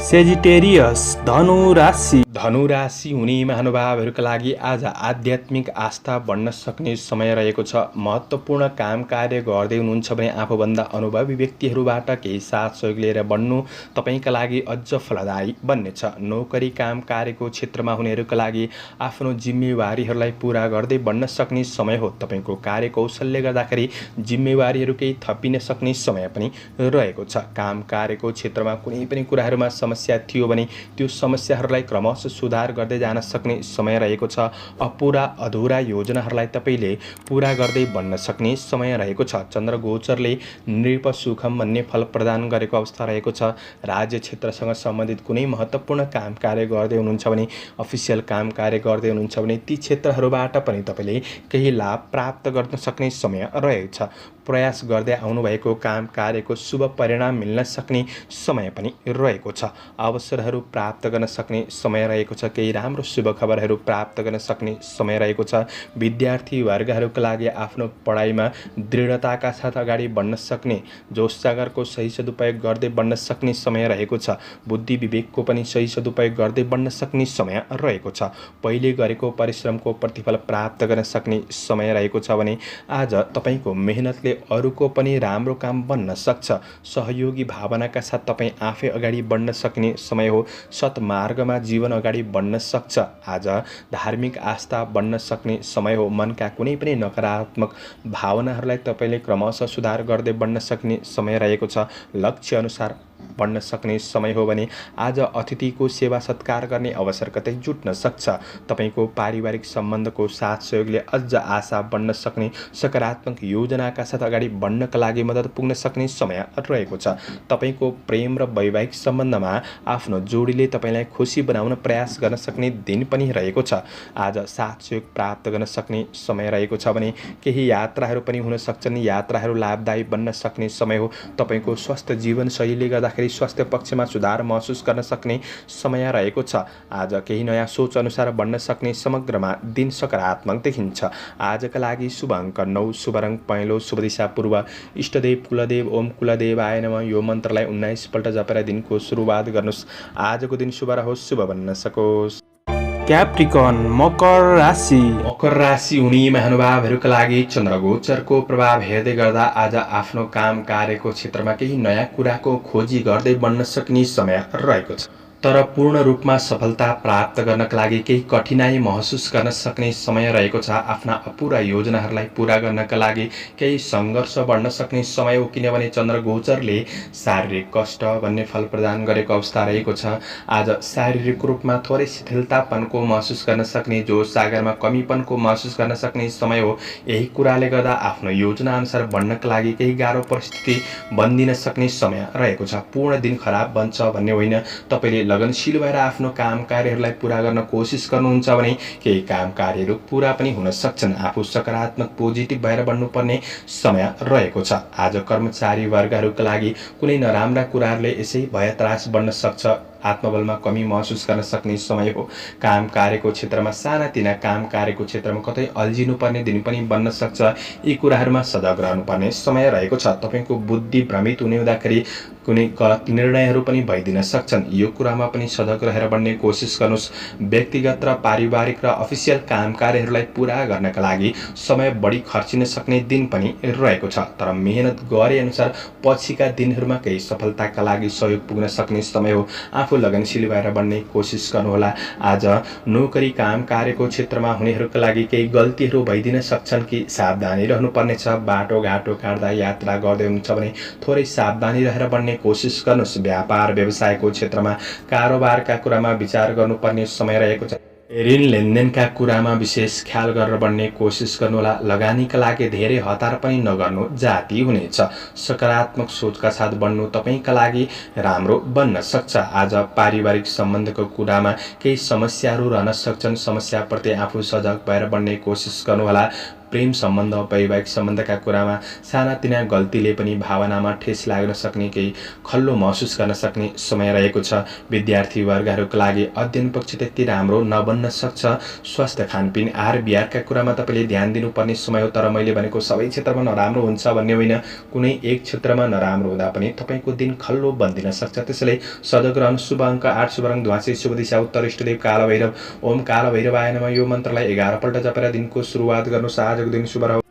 सेजिटेरियस धनु राशि। धनु राशि हुने महानुभावहरूका लागि आज आध्यात्मिक आस्था बढ्न सक्ने समय रहेको छ। महत्त्वपूर्ण काम कार्य गर्दै हुनुहुन्छ भने आफूभन्दा अनुभवी व्यक्तिहरूबाट केही साथ सहयोग लिएर बढ्नु तपाईँका लागि अझ फलदायी बन्नेछ। नोकरी काम कार्यको क्षेत्रमा हुनेहरूका लागि आफ्नो जिम्मेवारीहरूलाई पुरा गर्दै बढ्न सक्ने समय हो। तपाईँको कार्यकौशलले गर्दाखेरि जिम्मेवारीहरू केही थपिन सक्ने समय पनि रहेको छ। काम कार्यको क्षेत्रमा कुनै पनि कुराहरूमा समस्या थियो भने त्यो समस्याहरूलाई क्रमशः सुधार गर्दै जान सक्ने समय रहेको छ। अपुरा अधुरा योजनाहरूलाई तपाईँले पुरा गर्दै बन्न सक्ने समय रहेको छ। चन्द्र गोचरले नृप सुखम भन्ने फल प्रदान गरेको अवस्था रहेको छ। राज्य क्षेत्रसँग सम्बन्धित कुनै महत्त्वपूर्ण काम कार्य गर्दै हुनुहुन्छ भने, अफिसियल काम कार्य गर्दै हुनुहुन्छ भने ती क्षेत्रहरूबाट पनि तपाईँले केही लाभ प्राप्त गर्न सक्ने समय रहेको छ। प्रयास गर्दै आउनुभएको काम कार्यको शुभ परिणाम मिल्न सक्ने समय पनि रहेको छ। अवसरहरू प्राप्त गर्न सक्ने समय रहेको छ। केही राम्रो शुभ खबरहरू प्राप्त गर्न सक्ने समय रहेको छ। विद्यार्थी वर्गहरूका लागि आफ्नो पढाइमा दृढताका साथ अगाडि बढ्न सक्ने, जोस जागरको सही सदुपयोग गर्दै बढ्न सक्ने समय रहेको छ। बुद्धि विवेकको पनि सही सदुपयोग गर्दै बढ्न सक्ने समय रहेको छ। पहिले गरेको परिश्रमको प्रतिफल प्राप्त गर्न सक्ने समय रहेको छ भने आज तपाईँको मेहनतले अरूको पनि राम्रो काम बन्न सक्छ। सहयोगी भावनाका साथ तपाईँ आफै अगाडि बढ्न सक्ने समय हो। सत्मार्गमा जीवन अगाडि बढ्न सक्छ। आज धार्मिक आस्था बढ्न सक्ने समय हो। मनका कुनै पनि नकारात्मक भावनाहरूलाई तपाईँले क्रमशः सुधार गर्दै बढ्न सक्ने समय रहेको छ। लक्ष्य अनुसार बढ्न सक्ने समय हो भने आज अतिथिको सेवा सत्कार गर्ने अवसर कतै जुट्न सक्छ। तपाईँको पारिवारिक सम्बन्धको साथ सहयोगले अझ आशा बढ्न सक्ने, सकारात्मक योजनाका साथ अगाडि बढ्नका लागि मद्दत पुग्न सक्ने समय रहेको छ। तपाईँको प्रेम र वैवाहिक सम्बन्धमा आफ्नो जोडीले तपाईँलाई खुसी बनाउन प्रयास गर्न सक्ने दिन पनि रहेको छ। आज साथ सहयोग प्राप्त गर्न सक्ने समय रहेको छ भने केही यात्राहरू पनि हुन सक्छन्। यात्राहरू लाभदायी बन्न सक्ने समय हो। तपाईँको स्वस्थ जीवनशैलीले गर्दाखेरि स्वास्थ्य पक्षमा सुधार महसुस गर्न सक्ने समय रहेको छ। आज केही नयाँ सोच अनुसार बढ्न सक्ने, समग्रमा दिन सकारात्मक देखिन्छ। आजका लागि शुभ अङ्क 9, शुभ रङ पहेँलो, शुभ दिशा पूर्व, इष्टदेव कुलदेव ओम कुलदेवाय नमः यो मन्त्रलाई 19 पल्ट जपेर दिनको सुरुवात गर्नुहोस्। आजको दिन शुभ रहोस्, शुभ बन्न सकोस्। क्याप्रिकन मकर राशि। मकर राशि हुने महानुभावहरूका लागि चन्द्रगोचरको प्रभाव हेर्दै गर्दा आज आफ्नो काम कार्यको क्षेत्रमा केही नयाँ कुराको खोजी गर्दै बढ्न सक्ने समय रहेको छ। तर पूर्ण रूपमा सफलता प्राप्त गर्नका लागि केही कठिनाई महसुस गर्न सक्ने समय रहेको छ। आफ्ना अपुरा योजनाहरूलाई पूरा गर्नका लागि केही सङ्घर्ष बढ्न सक्ने समय हो। किनभने चन्द्रगोचरले शारीरिक कष्ट भन्ने फल प्रदान गरेको अवस्था रहेको छ। आज शारीरिक रूपमा थोरै शिथिलतापनको महसुस गर्न सक्ने, जोस जागरमा कमीपनको महसुस गर्न सक्ने समय हो। यही कुराले गर्दा आफ्नो योजना अनुसार बढ्नका लागि केही गाह्रो परिस्थिति बन्दिन सक्ने समय रहेको छ। पूर्ण दिन खराब बन्छ भन्ने होइन। तपाईँले लगनशील भएर आफ्नो काम कार्यहरूलाई पूरा गर्न कोसिस गर्नुहुन्छ भने केही काम कार्यहरू पूरा पनि हुन सक्छन्। आफू सकारात्मक पोजिटिभ भएर बढ्नुपर्ने समय रहेको छ। आज कर्मचारी वर्गहरूका लागि कुनै नराम्रा कुराहरूले यसै भयत्रास बढ्न सक्छ। आत्मबलमा कमी महसुस गर्न सक्ने समय हो। काम कार्यको क्षेत्रमा सानातिना काम कार्यको क्षेत्रमा कतै अल्झिनुपर्ने दिन पनि बन्न सक्छ। यी कुराहरूमा सजग रहनुपर्ने समय रहेको छ। तपाईँको बुद्धि भ्रमित हुने हुँदाखेरि कुनै गलत निर्णयहरू पनि भइदिन सक्छन्। यो कुरामा पनि सजग रहेर बढ्ने कोसिस गर्नुहोस्। व्यक्तिगत र पारिवारिक र अफिसियल काम कार्यहरूलाई पूरा गर्नका लागि समय बढी खर्चिन सक्ने दिन पनि रहेको छ। तर मेहनत गरे अनुसार पछिका दिनहरूमा केही सफलताका लागि सहयोग पुग्न सक्ने समय हो। आफू लगनशील भएर बढ्ने कोसिस गर्नुहोला। आज नोकरी काम कार्यको क्षेत्रमा हुनेहरूका लागि केही गल्तीहरू भइदिन सक्छन् कि सावधानी रहनुपर्नेछ। बाटोघाटो काट्दा यात्रा गर्दै हुनुहुन्छ भने थोरै सावधानी रहेर बढ्ने कोसिस गर्नुहोस्। व्यापार व्यवसायको क्षेत्रमा कारोबारका कुरामा विचार गर्नुपर्ने समय रहेको छ। ऋण लेनदेनका कुरामा विशेष ख्याल गरेर बढ्ने कोसिस गर्नुहोला। लगानीका लागि धेरै हतार पनि नगर्नु जाती हुनेछ। सकारात्मक सोचका साथ बढ्नु तपाईँका लागि राम्रो बन्न सक्छ। आज पारिवारिक सम्बन्धको कुरामा केही समस्याहरू रहन सक्छन्। समस्याप्रति आफू सजग भएर बढ्ने कोसिस गर्नुहोला। प्रेम सम्बन्ध वैवाहिक सम्बन्धका कुरामा सानातिना गल्तीले पनि भावनामा ठेस लाग्न सक्ने, केही खल्लो महसुस गर्न सक्ने समय रहेको छ। विद्यार्थी वर्गहरूका लागि अध्ययन पक्ष त्यति राम्रो नबन्न सक्छ। स्वास्थ्य खानपिन आहार विहारका कुरामा तपाईँले ध्यान दिनुपर्ने समय हो। तर मैले भनेको सबै क्षेत्रमा नराम्रो हुन्छ भन्ने होइन। कुनै एक क्षेत्रमा नराम्रो हुँदा पनि तपाईँको दिन खल्लो बन्दिन सक्छ। त्यसैले सजग रहनु। शुभ अङ्क 8, शुभ रङ ध्वाँसे, शुभ दिशा उत्तर, इष्टदेव कालभैरव। ओम कालभैरवाय नमः। यो मन्त्रलाई 11 पल्ट जपेर दिनको सुरुवात गर्नुहोस्। आजको दिन शुभ रहोस्।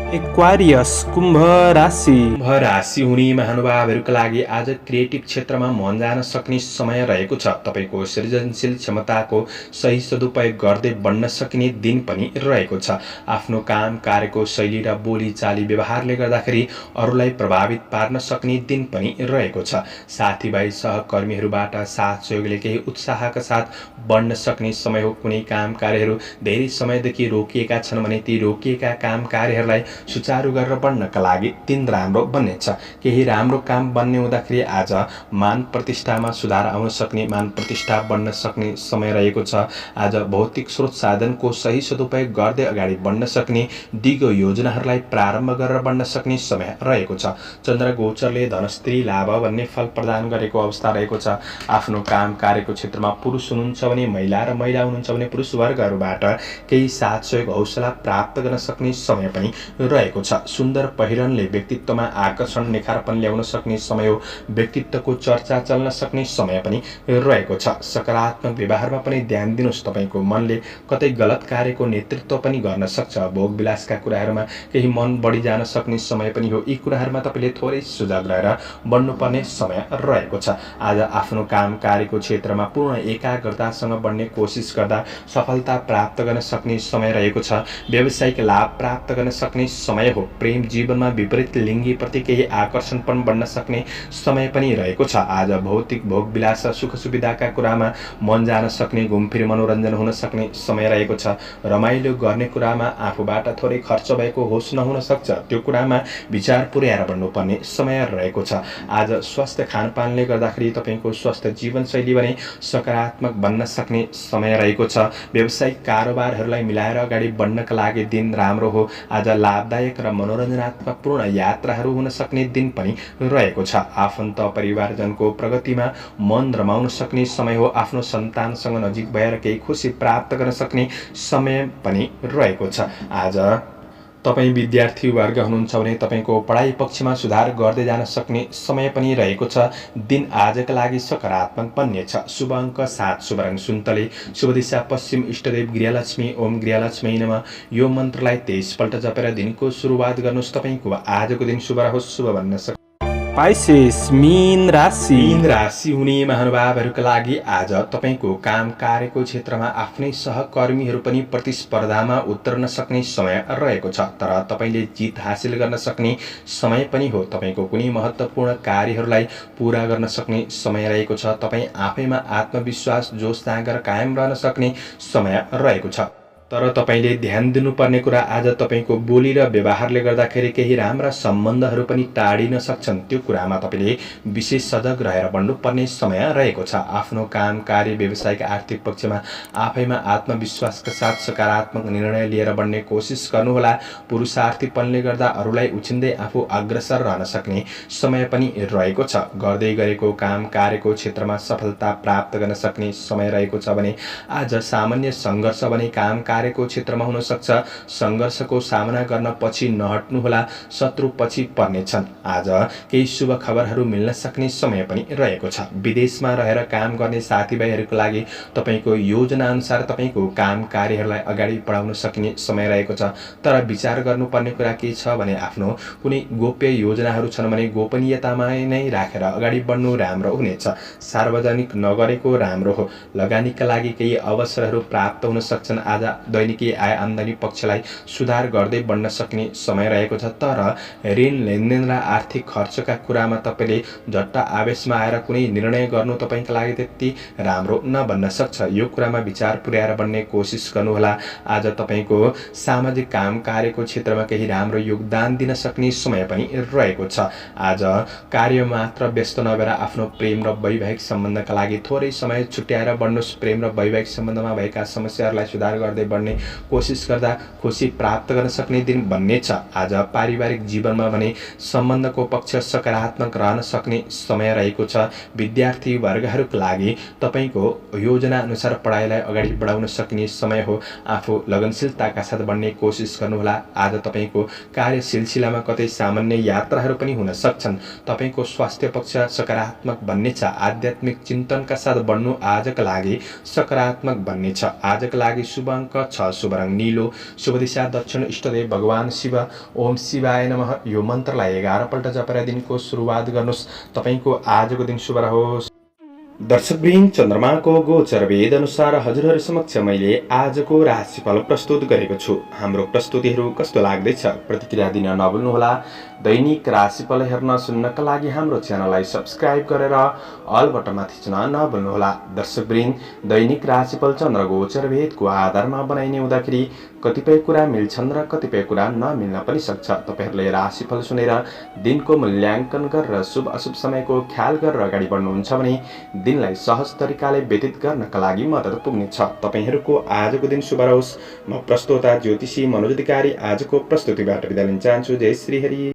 एक्वारियस कुम्भ राशि। कुम्भ राशि हुने महानुभावहरूका लागि आज क्रिएटिभ क्षेत्रमा मन जान सक्ने समय रहेको छ। तपाईँको सृजनशील क्षमताको सही सदुपयोग गर्दै बढ्न सकिने दिन पनि रहेको छ। आफ्नो काम कार्यको शैली र बोली चाली व्यवहारले गर्दाखेरि अरूलाई प्रभावित पार्न सक्ने दिन पनि रहेको छ। साथीभाइ सहकर्मीहरूबाट साथ सहयोगले केही उत्साहका साथ बढ्न सक्ने समय हो। कुनै काम कार्यहरू धेरै समयदेखि रोकिएका छन् भने ती रोकिएका काम कार्यहरूलाई सुचारू गरेर बढ्नका लागि दिन राम्रो बन्नेछ। केही राम्रो काम बन्ने हुँदाखेरि आज मान प्रतिष्ठामा सुधार आउन सक्ने, मान प्रतिष्ठा बढ्न सक्ने समय रहेको छ। आज भौतिक स्रोत साधनको सही सदुपयोग गर्दै अगाडि बढ्न सक्ने, दिगो योजनाहरूलाई प्रारम्भ गरेर बढ्न सक्ने समय रहेको छ। चन्द्र गोचरले धनस्त्री लाभ भन्ने फल प्रदान गरेको अवस्था रहेको छ। आफ्नो काम कार्यको क्षेत्रमा पुरुष हुनुहुन्छ भने महिला र महिला हुनुहुन्छ भने पुरुष वर्गहरूबाट केही साथ सहयोग हौसला प्राप्त गर्न सक्ने समय पनि रहेको छ। सुन्दर पहिरनले व्यक्तित्वमा आकर्षण निखारपन ल्याउन सक्ने समय हो। व्यक्तित्वको चर्चा चल्न सक्ने समय पनि रहेको छ। सकारात्मक व्यवहारमा पनि ध्यान दिनुहोस्। तपाईँको मनले कतै गलत कार्यको नेतृत्व पनि गर्न सक्छ। भोग विलासका कुराहरूमा केही मन बढी जान सक्ने समय पनि हो। यी कुराहरूमा तपाईँले थोरै सजग रहेर बढ्नुपर्ने समय रहेको छ। आज आफ्नो काम कार्यको क्षेत्रमा पूर्ण एकाग्रतासँग बढ्ने कोसिस गर्दा सफलता प्राप्त गर्न सक्ने समय रहेको छ। व्यावसायिक लाभ प्राप्त गर्न सक्ने समय हो। प्रेम जीवनमा विपरीत लिङ्गीप्रति केही आकर्षण पनि बढ्न सक्ने समय पनि रहेको छ। आज भौतिक भोग विलास सुख सुविधाका कुरामा मन जान सक्ने, घुमफिर मनोरञ्जन हुन सक्ने समय रहेको छ। रमाइलो गर्ने कुरामा आफूबाट थोरै खर्च भएको होस् नहुन सक्छ। त्यो कुरामा विचार पुर्याएर बढ्नुपर्ने समय रहेको छ। आज स्वास्थ्य खानपानले गर्दाखेरि तपाईँको स्वास्थ्य जीवनशैली भने सकारात्मक बन्न सक्ने समय रहेको छ। व्यावसायिक कारोबारहरूलाई मिलाएर अगाडि बढ्नका लागि दिन राम्रो हो। आज लाभदायक र मनोरञ्जनात्मक पूर्ण यात्राहरू हुन सक्ने दिन पनि रहेको छ। आफन्त परिवारजनको प्रगतिमा मन रमाउन सक्ने समय हो। आफ्नो सन्तानसँग नजिक भएर केही खुसी प्राप्त गर्न सक्ने समय पनि रहेको छ। आज तपाईँ विद्यार्थी वर्ग हुनुहुन्छ भने तपाईँको पढाइ पक्षमा सुधार गर्दै जान सक्ने समय पनि रहेको छ। दिन आजका लागि सकारात्मक बन्नेछ। शुभ अङ्क 7, शुभ रङ सुन्तले, शुभ दिशा पश्चिम, इष्टदेव गृहलक्ष्मी। ओम गृहलक्ष्मी नमः। यो मन्त्रलाई 23 पल्ट जपेर दिनको सुरुवात गर्नुहोस्। तपाईँको आजको दिन शुभ रहोस्, शुभ बन्न सक्छ। पाइसेस मीन राशि। मीन राशि हुने महानुभावहरूका लागि आज तपाईँको काम कार्यको क्षेत्रमा आफ्नै सहकर्मीहरू पनि प्रतिस्पर्धामा उत्रन सक्ने समय रहेको छ। तर तपाईँले जित हासिल गर्न सक्ने समय पनि हो। तपाईँको कुनै महत्त्वपूर्ण कार्यहरूलाई पुरा गर्न सक्ने समय रहेको छ। तपाईँ आफैमा आत्मविश्वास जोस जाँगर कायम रहन सक्ने समय रहेको छ। तर तपाईँले ध्यान दिनुपर्ने कुरा, आज तपाईँको बोली र व्यवहारले गर्दाखेरि केही राम्रा सम्बन्धहरू पनि टाढिन सक्छन्। त्यो कुरामा तपाईँले विशेष सजग रहेर बढ्नुपर्ने समय रहेको छ। आफ्नो काम कार्य व्यवसायिक आर्थिक पक्षमा आफैमा आत्मविश्वासका साथ सकारात्मक निर्णय लिएर बढ्ने कोसिस गर्नुहोला। पुरुषार्थीपनले गर्दा अरूलाई उछिन्दै आफू अग्रसर रहन सक्ने समय पनि रहेको छ। गर्दै गरेको काम कार्यको क्षेत्रमा सफलता प्राप्त गर्न सक्ने समय रहेको छ भने आज सामान्य सङ्घर्ष भने काम कार्यको क्षेत्रमा हुन सक्छ। सङ्घर्षको सामना गर्न पछि नहट्नुहोला, शत्रु पछि पर्नेछन्। आज केही शुभ खबरहरू मिल्न सक्ने समय पनि रहेको छ। विदेशमा रहेर काम गर्ने साथीभाइहरूको लागि तपाईँको योजना अनुसार तपाईँको काम कार्यहरूलाई अगाडि बढाउन सकिने समय रहेको छ। तर विचार गर्नुपर्ने कुरा के छ भने आफ्नो कुनै गोप्य योजनाहरू छन् भने गोपनीयतामा नै राखेर अगाडि बढ्नु राम्रो हुनेछ। सार्वजनिक नगरेको राम्रो हो। लगानीका लागि केही अवसरहरू प्राप्त हुन सक्छन्। आज दैनिकी आय आम्दानी पक्षलाई सुधार गर्दै बढ्न सक्ने समय रहेको छ। तर ऋण लेनदेन र आर्थिक खर्चका कुरामा तपाईँले झट्ट आवेशमा आएर कुनै निर्णय गर्नु तपाईँका लागि त्यति राम्रो नबन्न सक्छ। यो कुरामा विचार पुर्याएर बन्ने कोसिस गर्नुहोला। आज तपाईँको सामाजिक काम कार्यको क्षेत्रमा केही राम्रो योगदान दिन सक्ने समय पनि रहेको छ। आज कार्य मात्र व्यस्त नभएर आफ्नो प्रेम र वैवाहिक सम्बन्धका लागि थोरै समय छुट्याएर बढ्नुहोस्। प्रेम र वैवाहिक सम्बन्धमा भएका समस्याहरूलाई सुधार गर्दै बढ्ने कोसिस गर्दा खुसी प्राप्त गर्न सक्ने दिन बन्ने छ। आज पारिवारिक जीवनमा भने सम्बन्धको पक्ष सकारात्मक रहन सक्ने समय रहेको छ। विद्यार्थी वर्गहरूका लागि तपाईँको योजना अनुसार पढाइलाई अगाडि बढाउन सक्ने समय हो। आफू लगनशीलताका साथ बढ्ने कोसिस गर्नुहोला। आज तपाईँको कार्य सिलसिलामा कतै सामान्य यात्राहरू पनि हुन सक्छन्। तपाईँको स्वास्थ्य पक्ष सकारात्मक बन्नेछ। आध्यात्मिक चिन्तनका साथ बढ्नु आजका लागि सकारात्मक बन्नेछ। आजका लागि शुभ अङ्क 6, शुभ रङ नीलो, शुभ दिशा दक्षिण, इष्टदेव भगवान शिव। ओम शिवाय नमः। यो मन्त्रलाई 11 पल्ट जपेर दिनको सुरुवात गर्नुहोस्। तपाईँको आजको दिन शुभ रहोस्। दर्शकवृन्द, चन्द्रमाको गोचर वेद अनुसार हजुरहरू समक्ष मैले आजको राशिफल प्रस्तुत गरेको छु। हाम्रो प्रस्तुतिहरू कस्तो लाग्दैछ प्रतिक्रिया दिन नभुल्नुहोला। दैनिक राशिफल हेर्न सुन्नका लागि हाम्रो च्यानललाई सब्स्क्राइब गरेर अल बटनमा थिच्न नभुल्नुहोला। दर्शकवृन्द, दैनिक राशिफल चन्द्र गोचर भेदको आधारमा बनाइने हुँदाखेरि कतिपय कुरा मिल्छन् र कतिपय कुरा नमिल्न पनि सक्छ। तपाईहरूले राशिफल सुनेर दिनको मूल्याङ्कन गरेर शुभ अशुभ समयको ख्याल गरेर अगाडि बढ्नुहुन्छ भने दिनलाई सहज तरिकाले व्यतीत गर्नका लागि मद्दत पुग्नेछ। तपाईहरूको आजको दिन शुभ रहोस्। म प्रस्तोता ज्योतिषी मनोज अधिकारी आजको प्रस्तुतिबाट बिदा लिन चाहन्छु। जय श्री हरि।